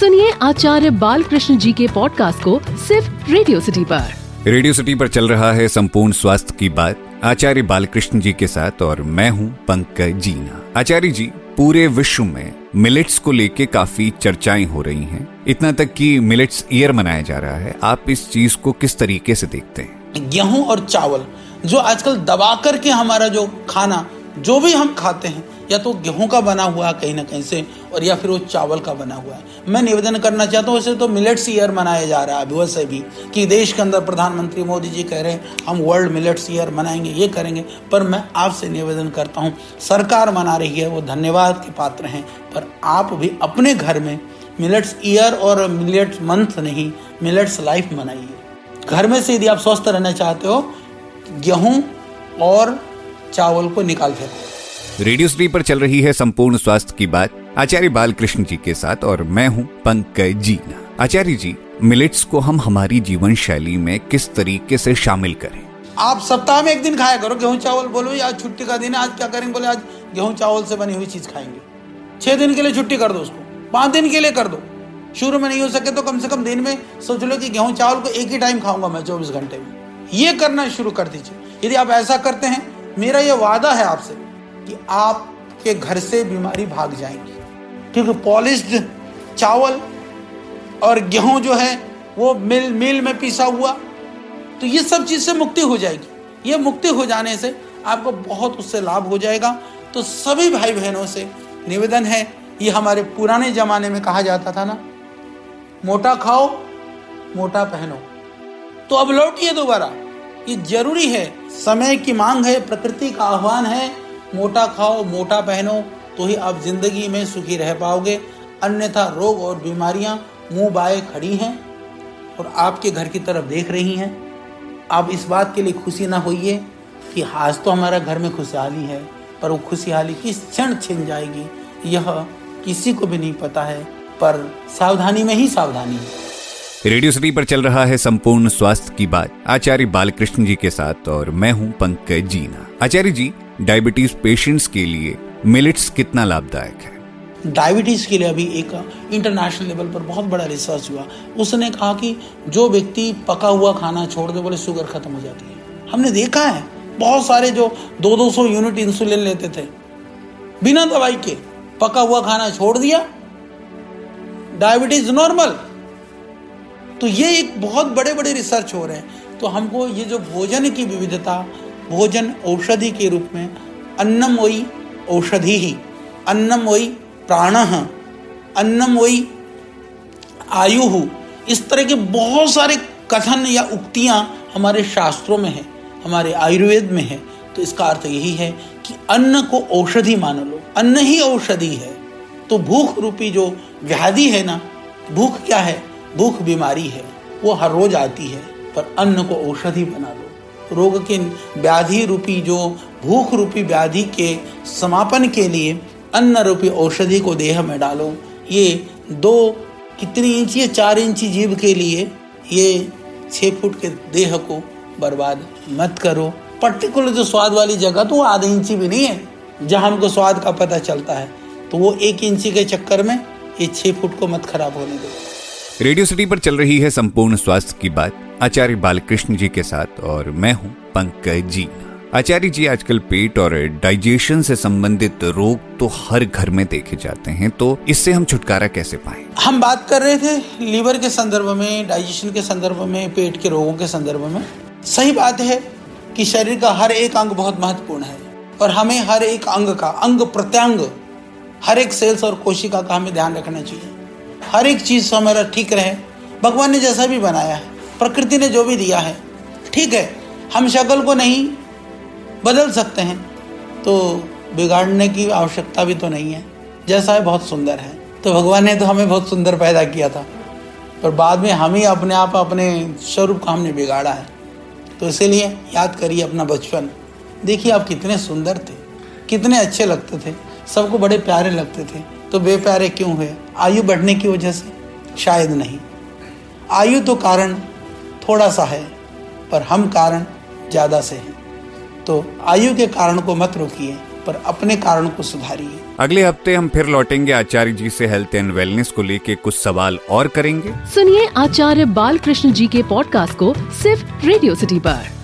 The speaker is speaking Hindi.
सुनिए आचार्य बालकृष्ण जी के पॉडकास्ट को सिर्फ रेडियो सिटी पर। रेडियो सिटी पर चल रहा है संपूर्ण स्वास्थ्य की बात आचार्य बालकृष्ण जी के साथ और मैं हूं पंकज जीना। आचार्य जी, पूरे विश्व में मिलेट्स को लेके काफी चर्चाएं हो रही हैं, इतना तक कि मिलेट्स ईयर मनाया जा रहा है। आप इस चीज को किस तरीके से देखते हैं? गेहूं और चावल जो आजकल दबा करके हमारा जो खाना जो भी हम खाते हैं, या तो गेहूं का बना हुआ है कहीं ना कहीं से, और या फिर वो चावल का बना हुआ है। मैं निवेदन करना चाहता हूँ, वैसे तो मिलेट्स ईयर मनाया जा रहा है अभी वैसे भी, कि देश के अंदर प्रधानमंत्री मोदी जी कह रहे हैं हम वर्ल्ड मिलेट्स ईयर मनाएंगे, ये करेंगे। पर मैं आपसे निवेदन करता हूँ, सरकार मना रही है, वो धन्यवाद के पात्र हैं, पर आप भी अपने घर में मिलेट्स ईयर और मिलेट्स मंथ नहीं, मिलेट्स लाइफ मनाइए। घर में से यदि आप स्वस्थ रहना चाहते हो, गेहूं और चावल को निकाल फेंको। रेडियो सिटी पर चल रही है संपूर्ण स्वास्थ्य की बात आचार्य बालकृष्ण जी के साथ और मैं हूं पंकज जीना। आचार्य जी, मिलेट्स को हम हमारी जीवन शैली में किस तरीके से शामिल करें? आप सप्ताह में एक दिन खाया करो गेहूं चावल। बोलो आज छुट्टी का दिन है, आज क्या करेंगे? बोले आज गेहूं चावल से बनी हुई चीज खाएंगे। 6 दिन के लिए छुट्टी कर दो उसको, 5 दिन के लिए कर दो। शुरू में नहीं हो सके तो कम से कम दिन में सोच लो कि गेहूं चावल को एक ही टाइम खाऊंगा मैं 24 घंटे में। ये करना शुरू कर दीजिए। यदि आप ऐसा करते हैं, मेरा ये वादा है आपसे कि आपके घर से बीमारी भाग जाएंगी, क्योंकि पॉलिश्ड चावल और गेहूं जो है वो मिल में पिसा हुआ, तो ये सब चीज से मुक्ति हो जाएगी। ये मुक्ति हो जाने से आपको बहुत उससे लाभ हो जाएगा। तो सभी भाई बहनों से निवेदन है, ये हमारे पुराने जमाने में कहा जाता था ना, मोटा खाओ मोटा पहनो, तो अब लौटिए दोबारा। ये जरूरी है, समय की मांग है, प्रकृति का आह्वान है। मोटा खाओ मोटा पहनो, तो ही आप जिंदगी में सुखी रह पाओगे। अन्यथा रोग और बीमारियां मुंह बाए खड़ी हैं और आपके घर की तरफ देख रही हैं। आप इस बात के लिए खुशी ना होइए कि आज तो हमारा घर में खुशहाली है, पर वो खुशहाली किस क्षण छिन जाएगी यह किसी को भी नहीं पता है। पर सावधानी में ही सावधानी है। रेडियो सिटी पर चल रहा है संपूर्ण स्वास्थ्य की बात आचार्य बालकृष्ण जी के साथ और मैं हूं पंकज जीना। आचार्य जी, डायबिटीज पेशेंट्स के लिए मिलेट्स कितना लाभदायक है? डायबिटीज के लिए अभी एक इंटरनेशनल लेवल पर बहुत बड़ा रिसर्च हुआ। उसने कहा कि जो व्यक्ति पका हुआ खाना छोड़ दे, बोले शुगर खत्म हो जाती है। हमने देखा है बहुत सारे जो 200 यूनिट इंसुलिन लेते थे बिना दवाई के, पका हुआ खाना छोड़ दिया, डायबिटीज नॉर्मल। तो ये एक बहुत बड़े बड़े रिसर्च हो रहे हैं। तो हमको ये जो भोजन की विविधता, भोजन औषधि के रूप में, अन्नम वही औषधि ही, अन्नम वही प्राणः, अन्नम वही आयुः, इस तरह के बहुत सारे कथन या उक्तियां हमारे शास्त्रों में है, हमारे आयुर्वेद में है। तो इसका अर्थ यही है कि अन्न को औषधि मान लो, अन्न ही औषधि है। तो भूख रूपी जो व्याधि है ना, भूख क्या है? भूख बीमारी है, वो हर रोज आती है, पर अन्न को औषधि बना लो। रोग के व्याधि रूपी जो भूख रूपी व्याधि के समापन के लिए अन्न रूपी औषधि को देह में डालो। ये 2 कितनी इंची है, 4 इंची जीभ के लिए ये 6 फुट के देह को बर्बाद मत करो। पर्टिकुलर जो स्वाद वाली जगह, तो वो आधे इंची भी नहीं है जहां हमको स्वाद का पता चलता है, तो वो 1 इंची के चक्कर में ये 6 फुट को मत खराब होने दो। रेडियो सिटी पर चल रही है संपूर्ण स्वास्थ्य की बात आचार्य बालकृष्ण जी के साथ और मैं हूं पंकज जीना। आचार्य जी, आजकल पेट और डाइजेशन से संबंधित रोग तो हर घर में देखे जाते हैं, तो इससे हम छुटकारा कैसे पाएं? हम बात कर रहे थे लीवर के संदर्भ में, डाइजेशन के संदर्भ में, पेट के रोगों के संदर्भ में। सही बात है कि शरीर का हर एक अंग बहुत महत्वपूर्ण है और हमें हर एक अंग का, अंग प्रत्यंग, हर एक सेल्स और कोशिका का हमें ध्यान रखना चाहिए। हर एक चीज हमारा ठीक रहे। भगवान ने जैसा भी बनाया है, प्रकृति ने जो भी दिया है, ठीक है। हम शक्ल को नहीं बदल सकते हैं, तो बिगाड़ने की आवश्यकता भी तो नहीं है। जैसा है बहुत सुंदर है। तो भगवान ने तो हमें बहुत सुंदर पैदा किया था, पर बाद में हम ही अपने आप अपने स्वरूप को हमने बिगाड़ा है। तो इसीलिए याद करिए अपना बचपन। देखिए आप कितने सुंदर थे, कितने अच्छे लगते थे, सबको बड़े प्यारे लगते थे। तो बेप्यारे क्यों हुए? आयु बढ़ने की वजह से? शायद नहीं। आयु तो कारण थोड़ा सा है, पर हम कारण ज़्यादा से हैं। तो आयु के कारण को मत रोकिए, पर अपने कारण को सुधारिए। अगले हफ्ते हम फिर लौटेंगे, आचार्य जी से हेल्थ एंड वेलनेस को लेके कुछ सवाल और करेंगे। सुनिए आचार्य बालकृष्ण जी के पॉडकास्ट को सिर्फ रेडियो सिटी पर।